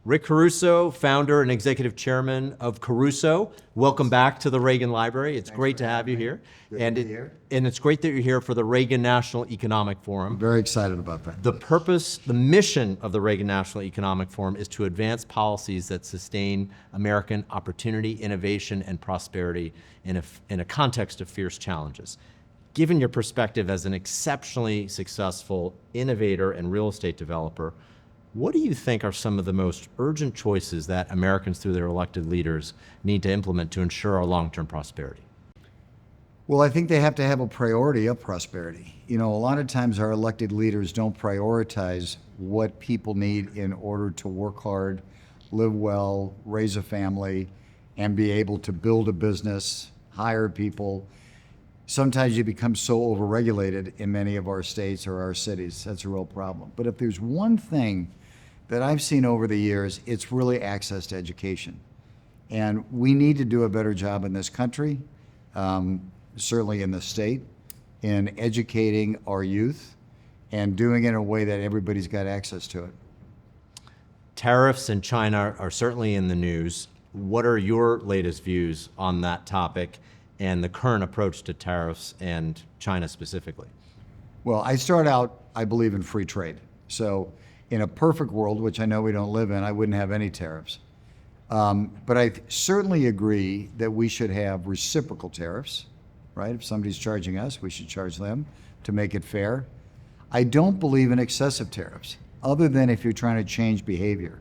Rick Caruso, founder and executive chairman of Caruso. Welcome back to the Reagan Library. It's great to have you here. And it's great that you're here for the Reagan National Economic Forum. I'm very excited about that. The purpose, the mission of the Reagan National Economic Forum is to advance policies that sustain American opportunity, innovation, and prosperity in a context of fierce challenges. Given your perspective as an exceptionally successful innovator and real estate developer, what do you think are some of the most urgent choices that Americans through their elected leaders need to implement to ensure our long-term prosperity? Well, I think they have to have a priority of prosperity. You know, a lot of times our elected leaders don't prioritize what people need in order to work hard, live well, raise a family, and be able to build a business, hire people. Sometimes you become so overregulated in many of our states or our cities. That's a real problem. But if there's one thing that I've seen over the years, it's really access to education. And we need to do a better job in this country, certainly in the state, in educating our youth and doing it in a way that everybody's got access to it. Tariffs in China are certainly in the news. What are your latest views on that topic and the current approach to tariffs and China specifically? Well, I start out, I believe in free trade. So in a perfect world, which I know we don't live in, I wouldn't have any tariffs. But I certainly agree that we should have reciprocal tariffs, right? If somebody's charging us, we should charge them to make it fair. I don't believe in excessive tariffs, other than if you're trying to change behavior.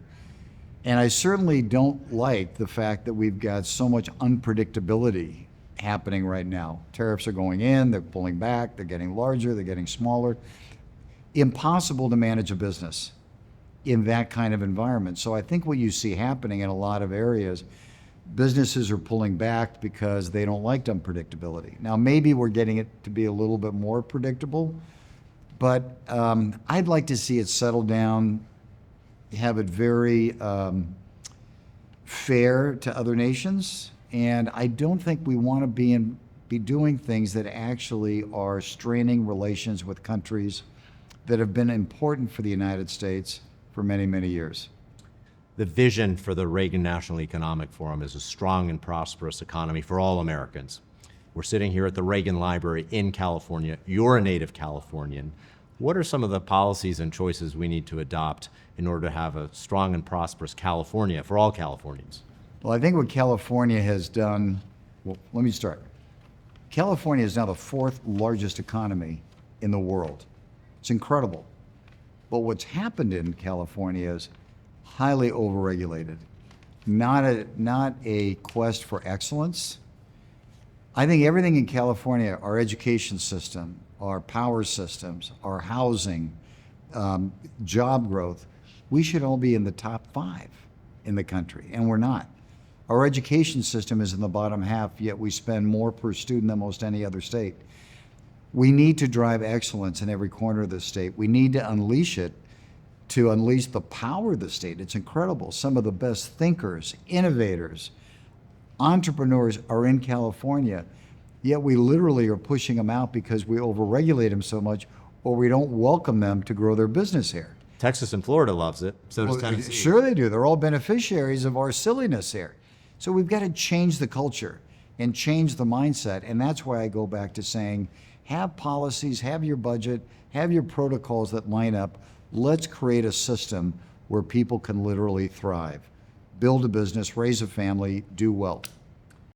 And I certainly don't like the fact that we've got so much unpredictability happening right now. Tariffs are going in, they're pulling back, they're getting larger, they're getting smaller. Impossible to manage a business in that kind of environment. So I think what you see happening in a lot of areas, businesses are pulling back because they don't like unpredictability. Now maybe we're getting it to be a little bit more predictable, but I'd like to see it settle down, have it very fair to other nations. And I don't think we want to be doing things that actually are straining relations with countries that have been important for the United States for many, many years. The vision for the Reagan National Economic Forum is a strong and prosperous economy for all Americans. We're sitting here at the Reagan Library in California. You're a native Californian. What are some of the policies and choices we need to adopt in order to have a strong and prosperous California for all Californians? Well, I think what California has done, well, let me start. California is now the fourth largest economy in the world. It's incredible. But what's happened in California is highly overregulated, not a quest for excellence. I think everything in California, our education system, our power systems, our housing, job growth, we should all be in the top 5 in the country, and we're not. Our education system is in the bottom half, yet we spend more per student than most any other state. We need to drive excellence in every corner of the state. We need to unleash it, to unleash the power of the state. It's incredible. Some of the best thinkers, innovators, entrepreneurs are in California, yet we literally are pushing them out because we overregulate them so much, or we don't welcome them to grow their business here. Texas and Florida loves it, so does Tennessee. Sure they do. They're all beneficiaries of our silliness here. So we've got to change the culture and change the mindset. And that's why I go back to saying, have policies, have your budget, have your protocols that line up. Let's create a system where people can literally thrive, build a business, raise a family, do well.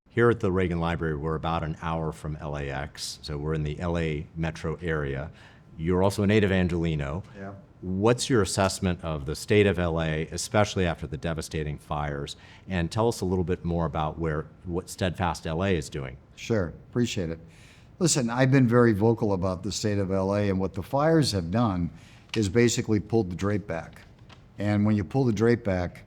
Here at the Reagan Library, we're about an hour from LAX, so we're in the LA metro area. You're also a native Angelino. Yeah. What's your assessment of the state of LA, especially after the devastating fires? And tell us a little bit more about what Steadfast LA is doing. Sure, appreciate it. Listen, I've been very vocal about the state of LA, and what the fires have done is basically pulled the drape back. And when you pull the drape back,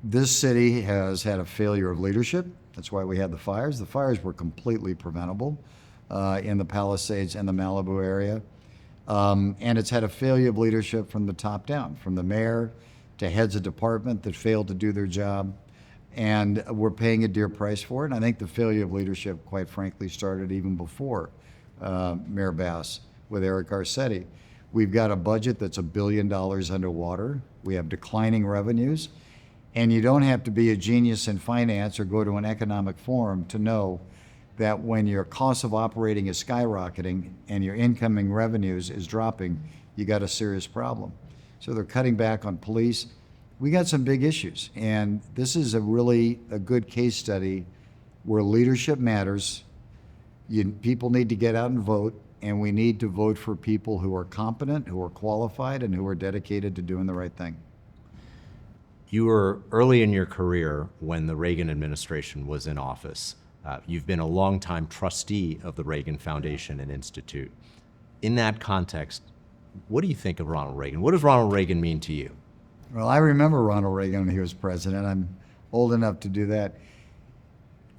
this city has had a failure of leadership. That's why we had the fires. The fires were completely preventable in the Palisades and the Malibu area. And it's had a failure of leadership from the top down, from the mayor to heads of department that failed to do their job. And we're paying a dear price for it. And I think the failure of leadership, quite frankly, started even before Mayor Bass with Eric Garcetti. We've got a budget that's $1 billion underwater. We have declining revenues. And you don't have to be a genius in finance or go to an economic forum to know that when your cost of operating is skyrocketing and your incoming revenues is dropping, you got a serious problem. So they're cutting back on police. We got some big issues. And this is a good case study where leadership matters. People need to get out and vote, and we need to vote for people who are competent, who are qualified, and who are dedicated to doing the right thing. You were early in your career when the Reagan administration was in office. You've been a longtime trustee of the Reagan Foundation and Institute. In that context, what do you think of Ronald Reagan? What does Ronald Reagan mean to you? Well, I remember Ronald Reagan when he was president. I'm old enough to do that.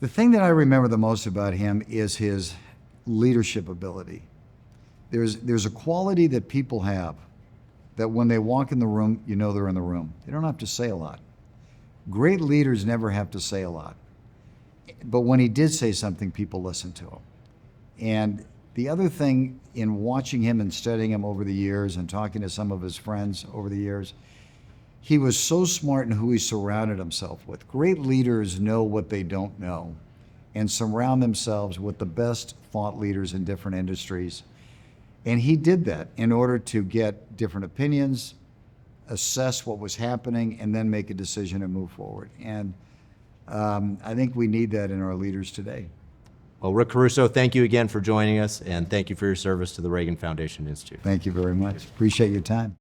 The thing that I remember the most about him is his leadership ability. There's a quality that people have that when they walk in the room, you know they're in the room. They don't have to say a lot. Great leaders never have to say a lot. But when he did say something, people listened to him. And the other thing in watching him and studying him over the years and talking to some of his friends over the years, he was so smart in who he surrounded himself with. Great leaders know what they don't know and surround themselves with the best thought leaders in different industries. And he did that in order to get different opinions, assess what was happening, and then make a decision and move forward. And I think we need that in our leaders today. Well, Rick Caruso, thank you again for joining us, and thank you for your service to the Reagan Foundation Institute. Thank you very much. Appreciate your time.